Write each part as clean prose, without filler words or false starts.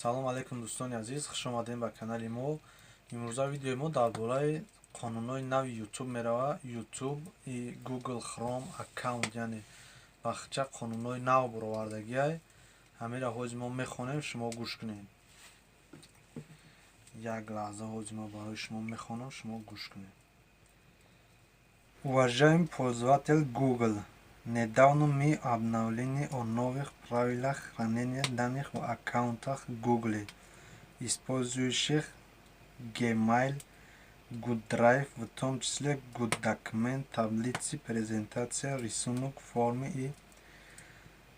салом алейкум дӯстони азиз, хуш омадем ба канали мо. имрӯза видеои мо дар бораи қонунҳои нави YouTube меравад. YouTube и Google Chrome аккаунт, яъне бахча қонунҳои нав баровардагиай. ҳамеро ҳози мо мехонем, шумо гӯш кунед. Як лаҳза ҳози мо барои шумо мехонам, шумо гӯш кунед. Уважаемый пользователь Google, недавно мы обновление о новых правилах хранения данных в аккаунтах Google, использующих Gmail, Good Drive, в том числе Good Document, таблицы, презентация, рисунок, формы и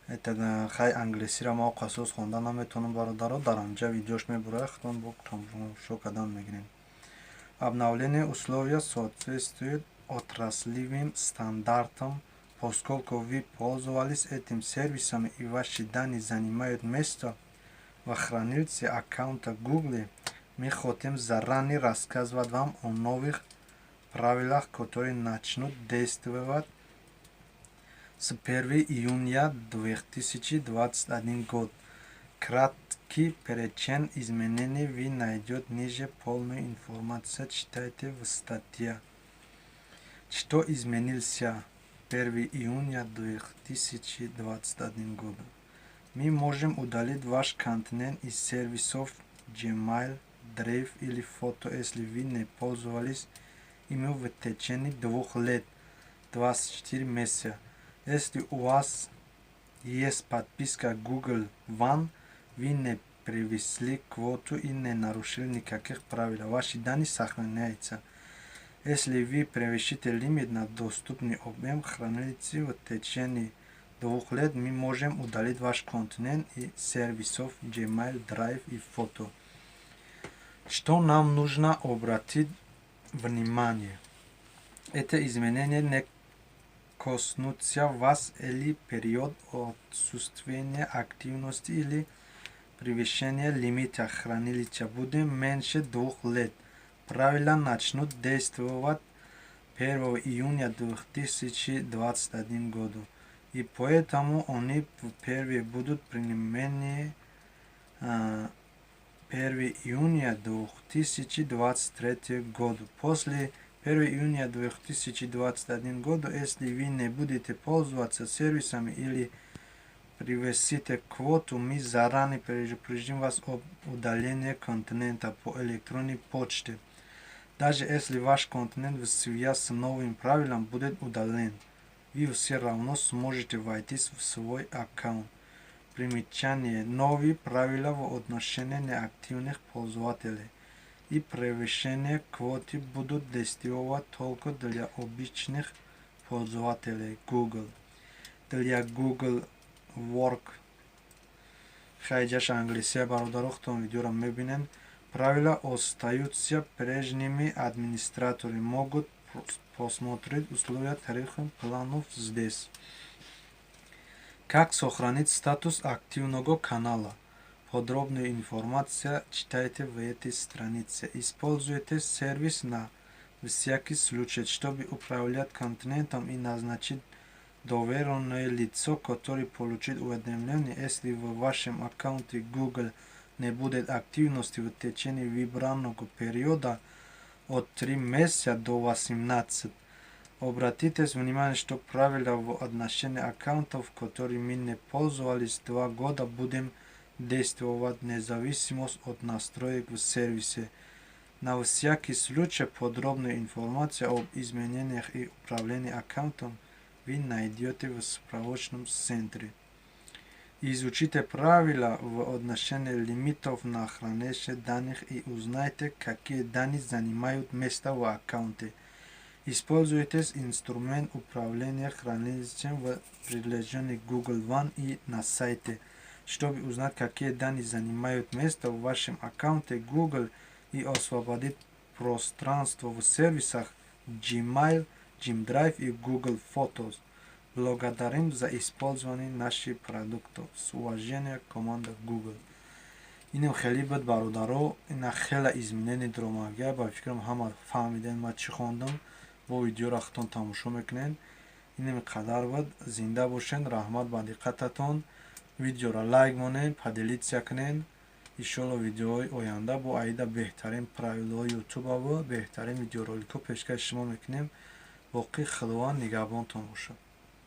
это хай англисиро мо қасос хонда наметонам бародаро, дар анҷа видеош мебурая, хатон бо тамошо кардан мегирем. Обновление условия соответствует отраслевым стандартам, поскольку вы пользовались этим сервисом и ваши данные занимают место в хранилище аккаунта Google, мы хотим заранее рассказывать вам о новых правилах, которые начнут действовать с 1 июня 2021 год. Краткий перечень изменений вы найдете ниже, полную информацию читайте в статье. Что изменился 1 июня 2021 года? Мы можем удалить ваш контент из сервисов Gmail, Drive или фото, если вы не пользовались ими в течение 2 лет, 24 месяца. Если у вас есть подписка Google One, вы не превысили квоту и не нарушили никаких правил. Ваши данные сохраняются. Если вы превысите лимит на доступный объем хранилища в течение 2 лет, мы можем удалить ваш контент из сервисов Gmail, Drive и фото. Что нам нужно обратить внимание? Это изменения не коснутся вас или период отсутствия активности или превышения лимита хранилища будет меньше 2 лет. Правила начнут действовать 1 июня 2021 года, и поэтому они впервые будут применены 1 июня 2023 года. После 1 июня 2021 года, если вы не будете пользоваться сервисами или превысите квоту, мы заранее предупредим вас об удалении контента по электронной почте. Даже если ваш контент в связи с новым правилом будет удален, вы все равно сможете войти в свой аккаунт. Примечание. Новые правила в отношении неактивных пользователей и превышение квоты будут действовать только для обычных пользователей Google. Для Google Work хайджаш англисия бародарохтон видеоро мебинен. Правила остаются прежними. Администраторы могут посмотреть условия тарифных планов здесь. Как сохранить статус активного канала? Подробную информацию читайте в этой странице. Используйте сервис на всякий случай, чтобы управлять контентом и назначить доверенное лицо, которое получит уведомление, если в вашем аккаунте Google не будет активности в течение выбранного периода от 3 месяца до 18. Обратите внимание, что правила в отношении аккаунтов, которые мы не пользовались 2 года, будем действовать независимо от настроек в сервисе. На всякий случай подробную информацию об изменениях и управлении аккаунтом вы найдете в справочном центре. Изучите правила в отношении лимитов на хранение данных и узнайте, какие данные занимают место в аккаунте. Используйте инструмент управления хранилищем в приложении Google One и на сайте, чтобы узнать, какие данные занимают место в вашем аккаунте Google и освободить пространство в сервисах Gmail, Gmdrive и Google Photos. Благодарим за использование наших продуктов. С уважением, команда Google. инам хеле буд бародаро, ина хела изменени дромагия, ба фикрам ҳама фаҳмиден ма чӣ хондам. бо видеоро хатон тамошо мекунед. инам қадар буд. Зинда бошед. Раҳмат ба диққататон. видеоро лайк монед, поделитсия кунед. иншоалло видеоҳои оянда бо аида беҳтарин правилаҳои ютуба ва беҳтарин видеороликҳо пешкаши шумо мекунем. боқӣ худованд нигаҳбонтон бошад.